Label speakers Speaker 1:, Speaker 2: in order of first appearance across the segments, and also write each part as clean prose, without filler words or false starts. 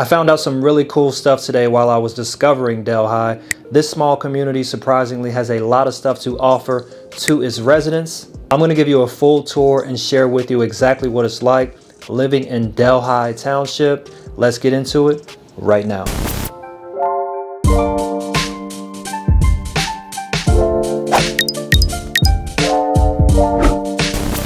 Speaker 1: I found out some really cool stuff today while I was discovering Delhi. This small community surprisingly has a lot of stuff to offer to its residents. I'm going to give you a full tour and share with you exactly what it's like living in Delhi Township. Let's get into it right now.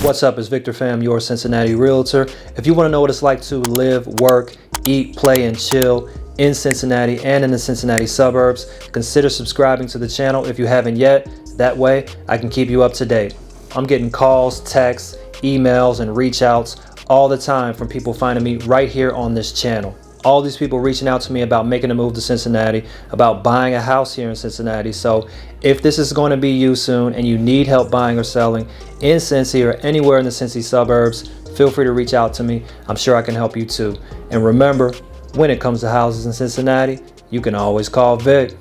Speaker 1: What's up, it's Victor Pham, your Cincinnati realtor. If you want to know what it's like to live, work, eat, play, and chill in Cincinnati and in the Cincinnati suburbs, consider subscribing to the channel if you haven't yet. That way I can keep you up to date. I'm getting calls, texts, emails, and reach outs all the time from people finding me right here on this channel. All these people reaching out to me about making a move to Cincinnati, about buying a house here in Cincinnati. So if this is going to be you soon and you need help buying or selling in Cincy or anywhere in the Cincy suburbs, feel free to reach out to me. I'm sure I can help you too. And remember, when it comes to houses in Cincinnati, you can always call Vic.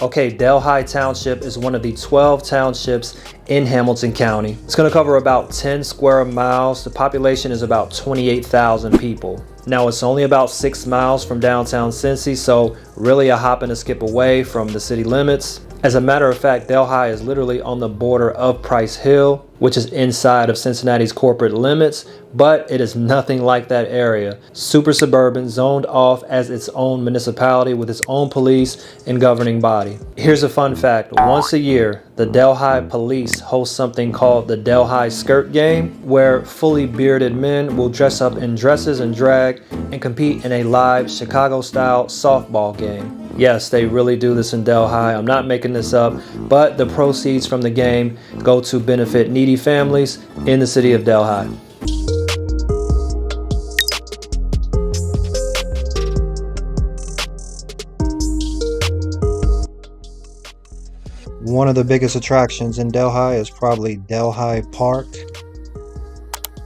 Speaker 1: Okay, Delhi Township is one of the 12 townships in Hamilton County. It's going to cover about 10 square miles. The population is about 28,000 people. Now, it's only about 6 miles from downtown Cincy, so really a hop and a skip away from the city limits. As a matter of fact, Delhi is literally on the border of Price Hill, which is inside of Cincinnati's corporate limits, but it is nothing like that area. Super suburban, zoned off as its own municipality with its own police and governing body. Here's a fun fact. Once a year, the Delhi police host something called the Delhi Skirt Game, where fully bearded men will dress up in dresses and drag and compete in a live Chicago-style softball game. Yes, they really do this in Delhi. I'm not making this up, but the proceeds from the game go to benefit needy families in the city of Delhi. One of the biggest attractions in Delhi is probably Delhi Park.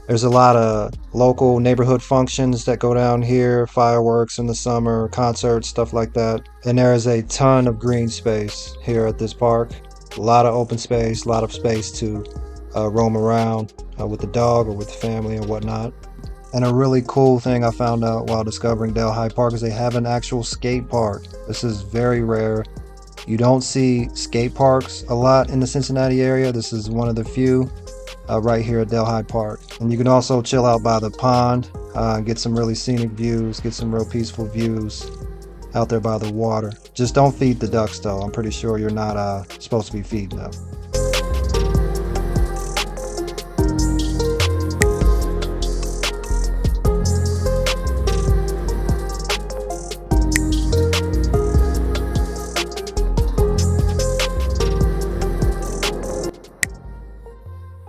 Speaker 1: There's a lot of local neighborhood functions that go down here, fireworks in the summer, concerts, stuff like that. And there is a ton of green space here at this park. A lot of open space, a lot of space to roam around with the dog or with the family and whatnot. And a really cool thing I found out while discovering Delhi Park is they have an actual skate park. This is very rare. You don't see skate parks a lot in the Cincinnati area. This is one of the few. Right here at Delhi Park. And you can also chill out by the pond, get some really scenic views, get some real peaceful views out there by the water. Just don't feed the ducks though. I'm pretty sure you're not supposed to be feeding them.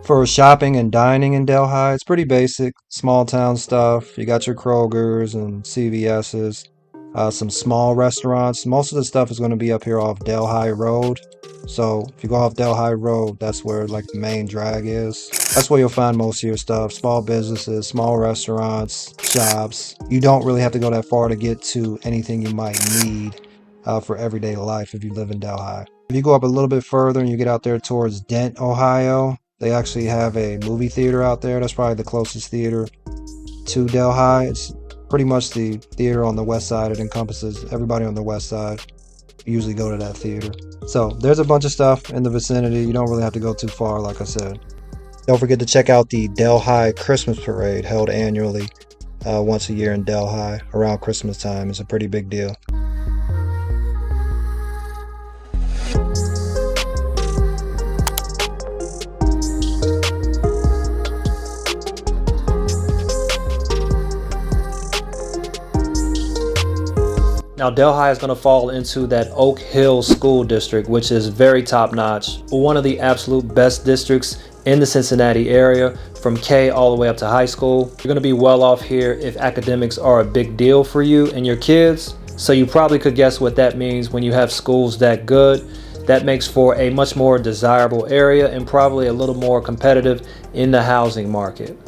Speaker 1: For shopping and dining in Delhi, it's pretty basic, small town stuff. You got your Kroger's and CVS's, some small restaurants. Most of the stuff is going to be up here off Delhi Road. So if you go off Delhi Road, that's where like the main drag is. That's where you'll find most of your stuff. Small businesses, small restaurants, shops. You don't really have to go that far to get to anything you might need for everyday life if you live in Delhi. If you go up a little bit further and you get out there towards Delhi, Ohio, they actually have a movie theater out there. That's probably the closest theater to Delhi. It's pretty much the theater on the west side. It encompasses everybody on the west side. Usually go to that theater. So there's a bunch of stuff in the vicinity. You don't really have to go too far, like I said. Don't forget to check out the Delhi Christmas Parade held annually once a year in Delhi around Christmas time. It's a pretty big deal. Now, Delhi is going to fall into that Oak Hill School District, which is very top-notch. One of the absolute best districts in the Cincinnati area, from K all the way up to high school. You're going to be well off here if academics are a big deal for you and your kids. So you probably could guess what that means when you have schools that good.
Speaker 2: That makes for a much more desirable area and probably a little more competitive in the housing market.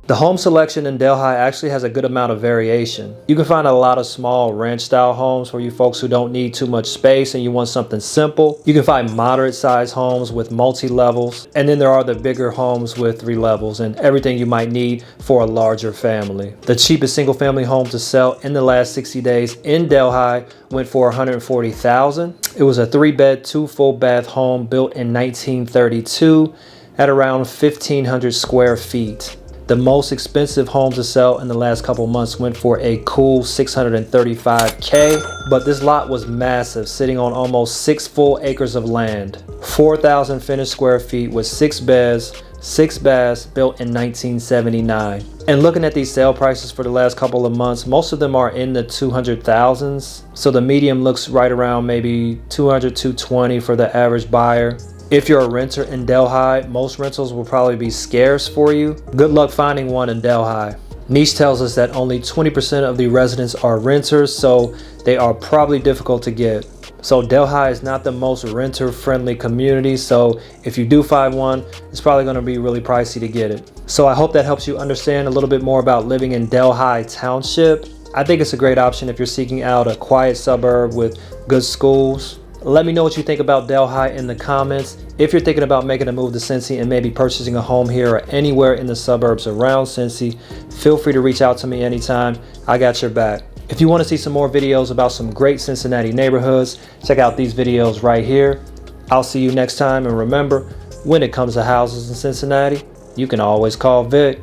Speaker 2: The home selection in Delhi actually has a good amount of variation. You can find a lot of small ranch style homes for you folks who don't need too much space and you want something simple. You can find moderate sized homes with multi-levels, and then there are the bigger homes with 3 levels and everything you might need for a larger family. The cheapest single family home to sell in the last 60 days in Delhi went for $140,000. It was a 3-bed, 2 full bath home built in 1932 at around 1,500 square feet. The most expensive home to sell in the last couple months went for a cool $635K, but this lot was massive, sitting on almost 6 full acres of land. 4,000 finished square feet with 6 beds, 6 baths, built in 1979. And looking at these sale prices for the last couple of months, most of them are in the 200,000s. So the medium looks right around maybe 200, 220 for the average buyer. If you're a renter in Delhi, most rentals will probably be scarce for you. Good luck finding one in Delhi. Niche tells us that only 20% of the residents are renters, so they are probably difficult to get. So Delhi is not the most renter-friendly community, so if you do find one, it's probably going to be really pricey to get it. So I hope that helps you understand a little bit more about living in Delhi Township. I think it's a great option if you're seeking out a quiet suburb with good schools. Let me know what you think about Delhi in the comments. If you're thinking about making a move to Cincy and maybe purchasing a home here or anywhere in the suburbs around Cincy, feel free to reach out to me anytime. I got your back. If you want to see some more videos about some great Cincinnati neighborhoods, check out these videos right here. I'll see you next time, and remember, when it comes to houses in Cincinnati, you can always call Vic.